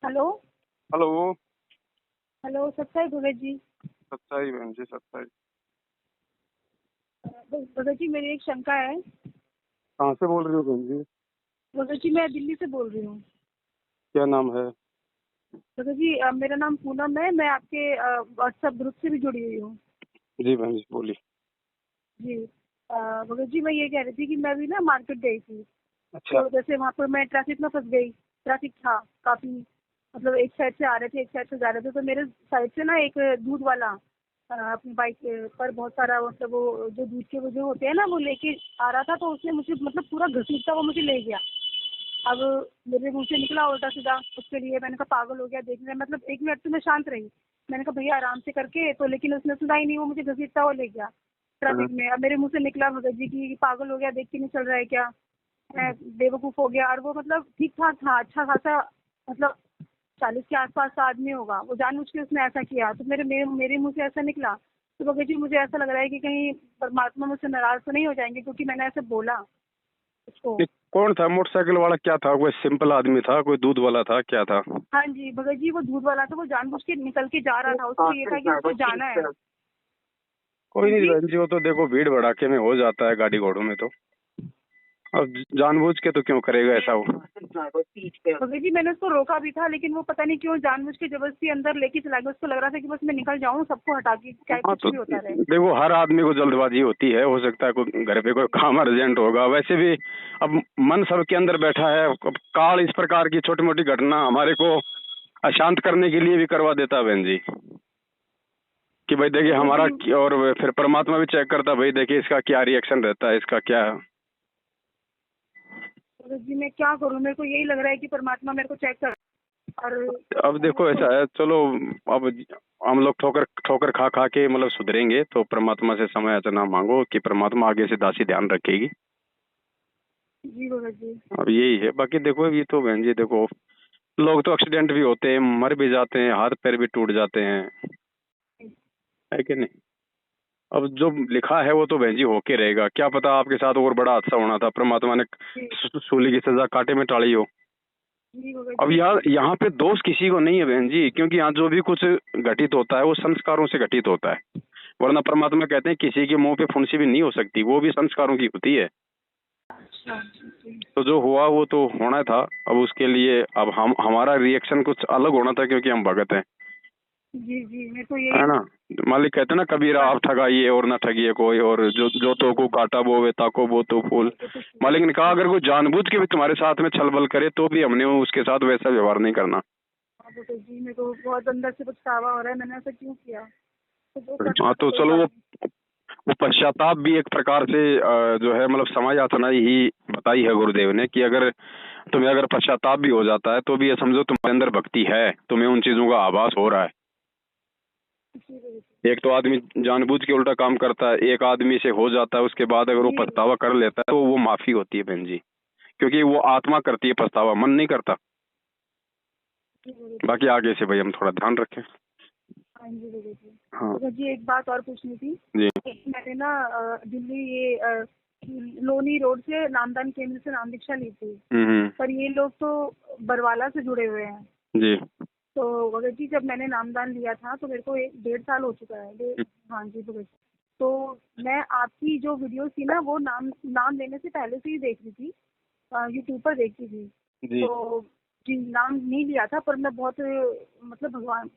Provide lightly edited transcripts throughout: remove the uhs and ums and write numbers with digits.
Hello. Hello. Hello सत्साई Bhagat ji. सत्ताई बहन जी, सत्ताई। भगत जी मेरी एक शंका है। कहाँ से बोल रही हो बहन जी? भगत जी मैं दिल्ली से बोल रही हूँ। क्या नाम है? भगत जी मेरा नाम पूनम है। मैं आपके व्हाट्सएप ग्रुप से भी जुड़ी हुई हूँ। जी बहन जी, बोली। जी भगत जी मैं ये कह रही थी कि मैं भी ना मार्केट गई थी। अच्छा। तो जैसे वहाँ पर मैं ट्रैफिक में फंस गई। ट्रैफिक था काफी, मतलब एक साइड से आ रहे थे एक साइड से जा रहे थे। तो मेरे साइड से ना एक दूध वाला अपनी बाइक पर बहुत सारा, मतलब वो जो दूध के वो जो होते हैं ना वो लेके आ रहा था। तो उसने मुझे मतलब पूरा घसीटता हुआ मुझे ले गया। अब मेरे मुंह से निकला उल्टा सीधा। उसके लिए मैंने कहा पागल हो गया देखने, मतलब 1 मिनट तो मैं शांत रही। मैंने कहा भैया आराम से करके, तो लेकिन उसने सुना ही नहीं, वो मुझे घसीटता हुआ ले गया हाँ। ट्रैफिक में। अब मेरे मुंह से निकला भगत जी की पागल हो गया, देख के नहीं चल रहा है क्या, मैं बेवकूफ हो गया। और वो मतलब ठीक ठाक था, अच्छा खासा, मतलब 40 के आसपास का आदमी होगा। वो जानबूझ के उसने ऐसा किया। तो मेरे मेरे मेरे मुंह से ऐसा निकला। तो भगत जी मुझे ऐसा लग रहा है कि कहीं परमात्मा मुझसे नाराज तो नहीं हो जाएंगे, क्योंकि मैंने ऐसे बोला उसको। ये कौन था? मोटरसाइकिल वाला क्या था? कोई सिंपल आदमी था, कोई दूध वाला था, क्या था? हाँ जी भगत जी वो दूध वाला था। वो जानबूझ के निकल के जा रहा था, उसको ये था कि उसको जाना है। कोई हाँ नहीं जी बहन जी, वो तो देखो भीड़ भड़ाके में हो जाता है गाड़ी घोड़ों में तो। अब जानबूझ के तो क्यों करेगा ऐसा वो? भगत जी मैंने उसको रोका भी था, लेकिन वो पता नहीं क्यों जानबूझ के जबरदस्ती अंदर लेके चला गया। उसको लग रहा था कि बस मैं निकल जाऊं, सबको हटा के, चाहे हाँ कुछ तो भी होता रहे। देखो, हर आदमी को जल्दबाजी होती है। हो सकता है कोई घर पे कोई काम अर्जेंट होगा। वैसे भी अब मन सबके अंदर बैठा है। अब काल इस प्रकार की छोटी मोटी घटना हमारे को अशांत करने के लिए भी करवा देता है बहन जी, कि भाई देखिए भगत हमारा जी और फिर परमात्मा भी चेक करता है, भाई देखिए इसका क्या रिएक्शन रहता है, इसका क्या। भगत जी मैं क्या करूं, मेरे को यही लग रहा है कि परमात्मा मेरे को चेक कर। और अब मैंने देखो उसको। ऐसा है, चलो अब हम लोग ठोकर ठोकर खा खा के मतलब सुधरेंगे तो परमात्मा से समय याचना मांगो कि परमात्मा आगे से दासी ध्यान रखेगी। जी भगत जी। अब यही है। बाकी देखो ये तो बहन जी देखो, लोग तो एक्सीडेंट भी होते हैं, मर भी जाते हैं, हाथ पैर भी टूट जाते हैं, है कि नहीं? अब जो लिखा है वो तो बहन जी होके रहेगा। क्या पता आपके साथ और बड़ा हादसा होना था, परमात्मा ने जी सूली की सजा कांटे में टाली हो। जी भगत अब जी। यहाँ यहाँ पे दोष किसी को नहीं है बहन जी, क्योंकि यहाँ जो भी कुछ घटित होता है वो संस्कारों से घटित होता है। वरना परमात्मा कहते हैं किसी के मुंह पे फुंसी भी नहीं हो सकती, वो भी संस्कारों की होती है। अच्छा जी तो जो हुआ वो तो होना था। अब उसके लिए अब हम हमारा रिएक्शन कुछ अलग होना था, क्योंकि हम भगत हैं, जी जी मेरे को है यही। ना? मालिक कहते हैं ना, कबीरा आप ठगाइए और ना ठगिए कोई, और जो तो को काटा वो वे ताको वो तो फूल। मालिक ने कहा अगर कोई जानबूझ के भी तुम्हारे साथ में छलबल करे तो भी हमने उसके साथ वैसा व्यवहार नहीं करना। हाँ भगत जी मेरे को बहुत अंदर से पछतावा हो रहा है, मैंने ऐसा क्यों किया। तो जो करना हाँ था तो कोई चलो, बात नहीं। वो पश्चाताप भी एक प्रकार से जो है मतलब समाज यातना ही बताई है गुरुदेव ने, कि अगर तुम्हें अगर पश्चाताप भी हो जाता है तो भी ये समझो तुम्हारे अंदर भक्ति है, तुम्हें उन चीजों का आभास हो रहा है। जी भगत जी। एक तो आदमी जानबूझ के उल्टा काम करता है, एक आदमी से हो जाता है, उसके बाद अगर वो जी पछतावा कर लेता है तो वो माफी होती है बहन जी, क्योंकि वो आत्मा करती है पछतावा, मन नहीं करता। जी भगत जी। बाकी आगे से भाई हम थोड़ा ध्यान रखें। हाँ जी भगत जी। हाँ भगत जी एक बात और पूछनी थी। जी। मैंने ना दिल्ली ये लोनी रोड से नामदान केंद्र से नाम दीक्षा ली थी। हम्म। पर ये लोग तो बरवाला से जुड़े हुए हैं। जी। तो भगत जी जब मैंने नामदान लिया था तो मेरे को 1.5 साल हो चुका है। हाँ जी भगत जी। तो मैं आपकी जो वीडियोस थी ना वो नाम नाम लेने से पहले से ही देख रही थी, यूट्यूब पर देखती थी। जी। तो जी नाम नहीं लिया था, पर मैं बहुत मतलब भगवान,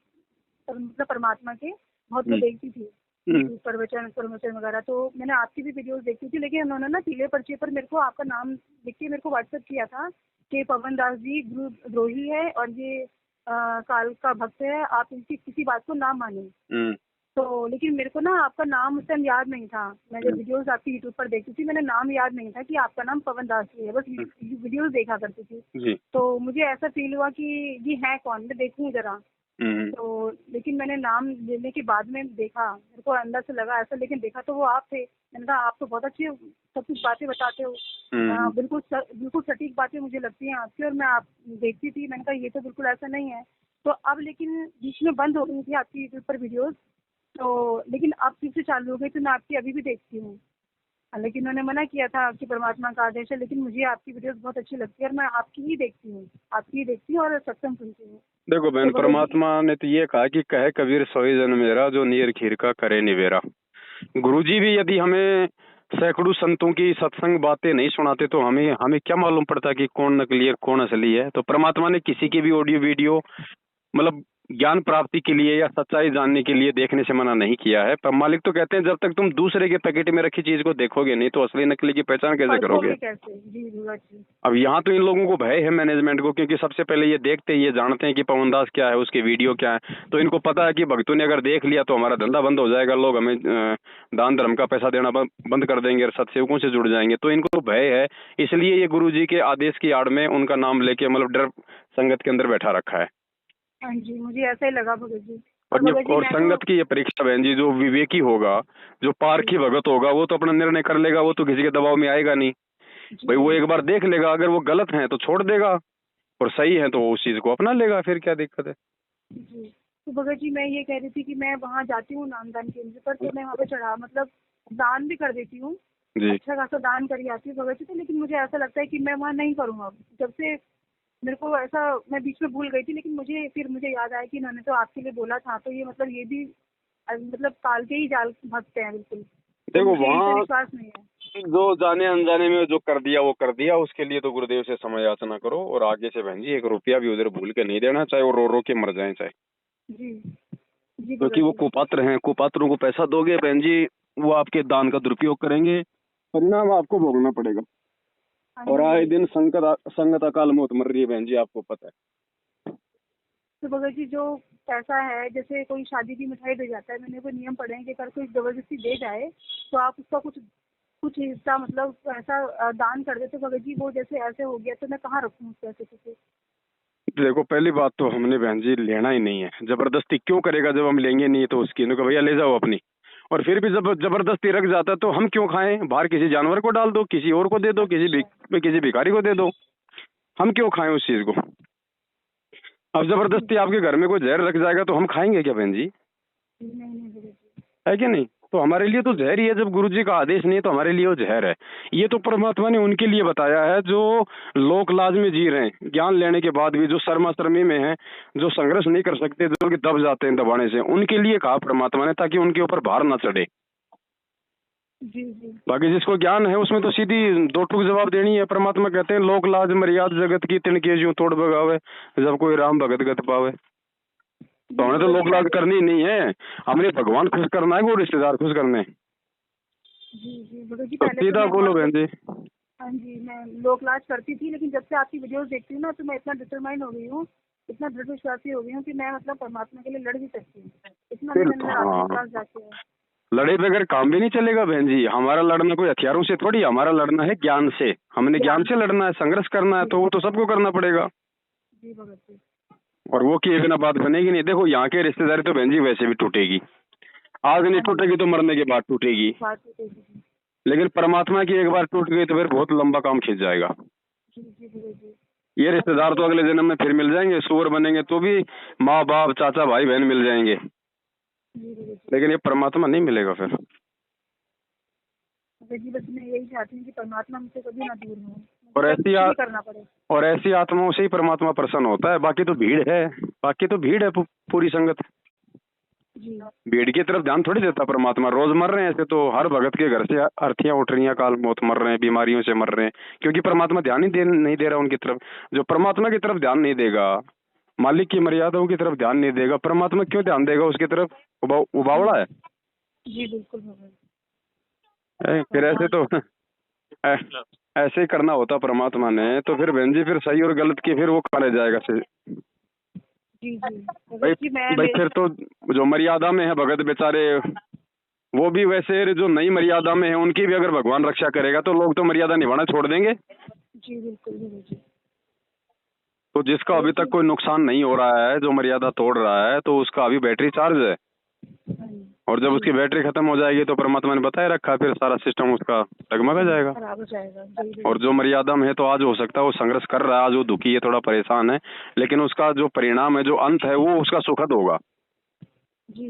मतलब परमात्मा के बहुत वो हम्म। देखती थी हम्म। यूट्यूब पर वचन प्रवचन वगैरह। तो मैंने आपकी भी वीडियोस देखी थी, लेकिन उन्होंने ना पीले पर्चे पर मेरे को आपका नाम लिख के मेरे को व्हाट्सएप किया था कि पवन दास जी गुरु द्रोही है और ये काल का भक्त है, आप इनकी किसी बात को ना माने। हम्म। तो लेकिन मेरे को ना आपका नाम उस टाइम याद नहीं था। मैं जब हम्म। वीडियोस आपकी यूट्यूब पर देखती थी, मैंने नाम याद नहीं था कि आपका नाम पवन दास जी है, बस वीडियोस देखा करती थी। जी। तो मुझे ऐसा फील हुआ कि ये है कौन, मैं देखूं जरा। हम्म। तो लेकिन मैंने नाम लेने के बाद में देखा, मेरे को अंदर से लगा ऐसा, लेकिन देखा तो वो आप थे। मैंने कहा आप तो बहुत अच्छी सब कुछ बातें बताते हो। हम्म। बिल्कुल सटीक बातें मुझे लगती हैं आपकी, और मैं आप देखती थी। मैंने कहा ये तो बिल्कुल ऐसा नहीं है। तो अब लेकिन बीच में बंद हो गई थी आपकी यूट्यूब पर वीडियोस। तो लेकिन अब फिर से चालू हो गई, तो मैं आपकी अभी भी देखती हूँ। लेकिन उन्होंने मना किया था कि परमात्मा का आदेश है, लेकिन मुझे आपकी वीडियोस बहुत अच्छी लगती है और मैं आपकी ही देखती हूँ, और सत्संग सुनती हूँ। देखो बहन, तो भगत जी, परमात्मा ने तो ये कहा कि कहे कबीर सोई जन मेरा, जो नीर खीर का करे निवेरा। गुरुजी भी यदि हमें सैकड़ों संतों की सत्संग बातें नहीं सुनाते तो हमें हमें क्या मालूम पड़ता कि कौन नकली है कौन असली है। तो परमात्मा ने किसी की भी ऑडियो वीडियो मतलब ज्ञान प्राप्ति के लिए या सच्चाई जानने के लिए देखने से मना नहीं किया है। पर मालिक तो कहते हैं जब तक तुम दूसरे के पैकेट में रखी चीज को देखोगे नहीं तो असली नकली की पहचान कैसे करोगे। कैसे? जी भगत जी। अब यहाँ तो इन लोगों को भय है मैनेजमेंट को, क्योंकि सबसे पहले ये देखते हैं, ये जानते हैं कि पवन दास क्या है, उसके वीडियो क्या है। तो इनको पता है कि भक्तों ने अगर देख लिया तो हमारा धंधा बंद हो जाएगा, लोग हमें दान धर्म का पैसा देना बंद कर देंगे और सत्सेवकों से जुड़ जाएंगे। तो इनको तो भय है, इसलिए ये गुरु जी के आदेश की आड़ में उनका नाम लेके मतलब डर संगत के अंदर बैठा रखा है। हाँ जी, मुझे ऐसा ही लगा भगत जी। और संगत की ये परीक्षा बहन जी, जो विवेकी होगा, जो पारखी भगत होगा, वो तो अपना निर्णय कर लेगा, वो तो किसी के दबाव में आएगा नहीं। भाई वो एक बार देख लेगा, अगर वो गलत है तो छोड़ देगा और सही है तो वो उस चीज को अपना लेगा, फिर क्या दिक्कत है। जी, तो भगत जी मैं ये कह रही थी कि मैं वहाँ जाती हूँ नामदान केंद्र पर, तो मैं वहाँ पे चढ़ा मतलब दान भी कर देती हूँ, अच्छा खासा दान करी आती हूँ भगत जी। तो लेकिन मुझे ऐसा लगता है कि मैं वहाँ नहीं करूँगा अब। जब से मेरे को ऐसा, मैं बीच में भूल गई थी, लेकिन मुझे याद आया कि इन्होंने तो आपके लिए बोला था, तो ये मतलब ये भी मतलब काल के ही जाल भक्त हैं बिल्कुल। देखो मुझे इन पे वहाँ विश्वास नहीं है। जो जाने अनजाने में जो कर दिया वो कर दिया, उसके लिए तो गुरुदेव से समय याचना करो। और आगे से बहन जी 1 रुपया भी उधर भूल के नहीं देना, चाहे वो रो रो के मर जाए चाहे। जी जी क्योंकि वो कुपात्र हैं, कुपात्रों को पैसा दोगे बहन जी, वो आपके दान का दुरुपयोग करेंगे, परिणाम आपको भोगना पड़ेगा। और आए दिन संगत अकाल मौत मर रही है बहन जी, आपको पता है। तो भगत जी जो पैसा है, जैसे कोई शादी की मिठाई दे जाता है, मैंने कोई नियम पढ़े हैं कि अगर कोई जबरदस्ती दे जाए तो आप उसका कुछ कुछ हिस्सा मतलब ऐसा दान कर देते भगत जी। वो जैसे ऐसे हो गया तो मैं कहाँ रखूँ उस पैसे को? देखो पहली बात तो हमने बहन जी लेना ही नहीं है, जबरदस्ती क्यों करेगा जब हम लेंगे नहीं तो उसकी तो भैया ले जाओ अपनी। और फिर भी जब जबरदस्ती रख जाता है तो हम क्यों खाएं, बाहर किसी जानवर को डाल दो, किसी और को दे दो, किसी भिखारी को दे दो, हम क्यों खाएं उस चीज को। अब जबरदस्ती आपके घर में कोई जहर रख जाएगा तो हम खाएंगे क्या बहन जी, नहीं भगत जी। है कि नहीं। तो हमारे लिए तो जहर ही है, जब गुरुजी का आदेश नहीं है तो हमारे लिए वो जहर है। ये तो परमात्मा ने उनके लिए बताया है जो लोक लाज में जी रहे हैं, ज्ञान लेने के बाद भी जो शर्मा शर्मी में है, जो संघर्ष नहीं कर सकते, जो कि दब जाते हैं दबाने से, उनके लिए कहा परमात्मा ने, ताकि उनके ऊपर भार ना चढ़े। जी जी। बाकी जिसको ज्ञान है उसमें तो सीधी दो टूक जवाब देनी है। परमात्मा कहते हैं लोक लाज मर्याद जगत की तिनके ज्यों तोड़ बगावे, जब कोई राम भगत गत पावे। तो हमने तो लोक लाज करनी नहीं है, हमने भगवान खुश करना है, वो रिश्तेदार खुश करने हैं। जी जी भगत जी, तो पहले सीधा बोलो बहन जी। हाँ जी, मैं लोक लाज करती थी, लेकिन जब से आपकी वीडियोस देखती हूँ ना तो मैं इतना डिटरमाइन हो गई हूँ, इतना दृढ़ विश्वासी हो गई हूँ कि मैं मतलब परमात्मा के लिए लड़ भी सकती हूँ। इतना फिर मेरे अंदर आत्मविश्वास जाके है। लड़े बगैर काम भी नहीं चलेगा बहन जी। हमारा लड़ना कोई हथियारों से थोड़ी, हमारा लड़ना है ज्ञान से। हमने ज्ञान से लड़ना है, संघर्ष करना है, तो वो तो सबको करना पड़ेगा। जी भगत जी। और वो किए बिना बात बनेगी नहीं। देखो यहाँ के रिश्तेदारी तो बहन जी वैसे भी टूटेगी, आज नहीं टूटेगी तो मरने के बाद टूटेगी। लेकिन परमात्मा की एक बार टूट गई तो फिर बहुत लंबा काम खिंच जाएगा। ये रिश्तेदार तो अगले जन्म में फिर मिल जाएंगे, सूअर बनेंगे तो भी माँ बाप चाचा भाई बहन मिल जाएंगे, लेकिन ये परमात्मा नहीं मिलेगा फिर। बस मैं यही चाहती हूँ कि परमात्मा हमसे कभी ना दूर हो, और ऐसी आत्माओं से ही परमात्मा प्रसन्न होता है। बाकी तो भीड़ है पूरी संगत। भीड़ की तरफ ध्यान थोड़ी देता परमात्मा। रोज मर रहे हैं ऐसे तो, हर भगत के घर से अर्थियां उठ रही हैं, काल मौत मर रहे हैं, बीमारियों से मर रहे हैं, क्योंकि परमात्मा ध्यान नहीं दे रहा उनकी तरफ। जो परमात्मा की तरफ ध्यान नहीं देगा, मालिक की मर्यादाओं की तरफ ध्यान नहीं देगा, परमात्मा क्यों ध्यान देगा उसकी तरफ? उबावड़ा है। जी बिल्कुल। फिर ऐसे तो ऐसे ही करना होता परमात्मा ने, तो फिर बहन जी फिर सही और गलत की फिर वो कहा रह जाएगा से। जी भाई फिर तो जो मर्यादा में है भगत बेचारे, वो भी वैसे जो नई मर्यादा में है उनकी भी अगर भगवान रक्षा करेगा तो लोग तो मर्यादा निभाना छोड़ देंगे। जी बिल्कुल। तो जिसका अभी तक कोई नुकसान नहीं हो रहा है, जो मर्यादा तोड़ रहा है, तो उसका अभी बैटरी चार्ज है। और जब उसकी बैटरी खत्म हो जाएगी तो परमात्मा ने बताया रखा, फिर सारा सिस्टम उसका डगमगा जाएगा। खराब हो जाएगा। और जो मर्यादा में है तो आज हो सकता है वो संघर्ष कर रहा है, आज वो दुखी है, थोड़ा परेशान है, लेकिन उसका जो परिणाम है, जो अंत है, वो उसका सुखद होगा। जी।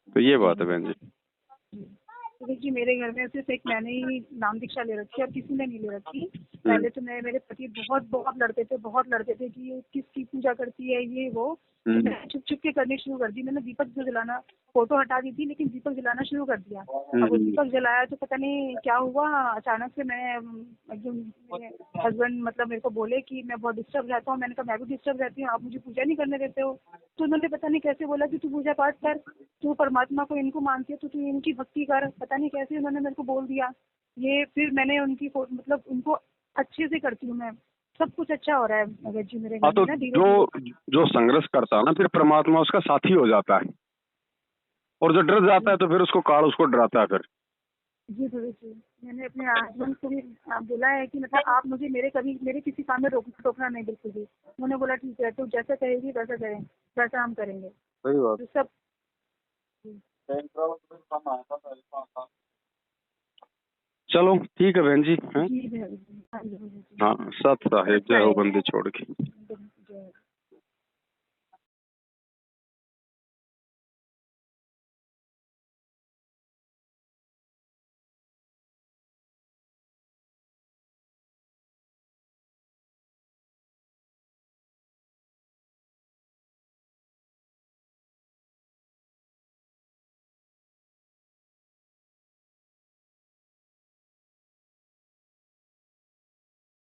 तो ये बात है बहन जी। तो देखिए मेरे घर में सिर्फ एक मैंने ही नाम दीक्षा ले रखी है और किसी ने नहीं ले रखी। पहले तो मेरे पति बहुत लड़ते थे कि ये किसकी पूजा करती है ये वो। तो मैंने छुप छुप के करनी शुरू कर दी। मैंने दीपक जो जलाना, फोटो हटा दी थी लेकिन दीपक जलाना शुरू कर दिया। अब वो दीपक जलाया तो पता नहीं क्या हुआ, अचानक से मैं एकदम, मेरे हस्बैंड मतलब मेरे को बोले कि मैं बहुत डिस्टर्ब रहता हूँ। मैंने कहा मैं भी डिस्टर्ब रहती हूँ, आप मुझे पूजा नहीं करने देते हो। तो उन्होंने पता नहीं कैसे बोला कि तू पूजा पाठ कर, तू परमात्मा को इनको मानती है तो तू इनकी भक्ति कर। पता नहीं कैसे उन्होंने मेरे को बोल दिया ये। फिर मैंने उनकी मतलब उनको अच्छे से करती हूँ मैं, सब कुछ अच्छा हो रहा है भगत जी मेरे हाँ, घर तो में ना धीरे जो संघर्ष करता है ना, फिर परमात्मा उसका साथी हो जाता है, और जो डर जाता है तो फिर उसको काल उसको डराता है फिर। जी भगत जी। मैंने अपने हस्बैंड को भी बोला है कि मतलब आप मुझे मेरे किसी काम में रोकना टोकना नहीं बिल्कुल भी। उन्होंने बोला ठीक है, तो जैसा कहेगी वैसा करें, वैसा हम करेंगे। सही बात। तो सब चलो ठीक है बहन जी, हैं? जी भगत जी। हाँ जी भगत जी। हाँ, सत साहेब जय हो बंदी छोड़ के। जय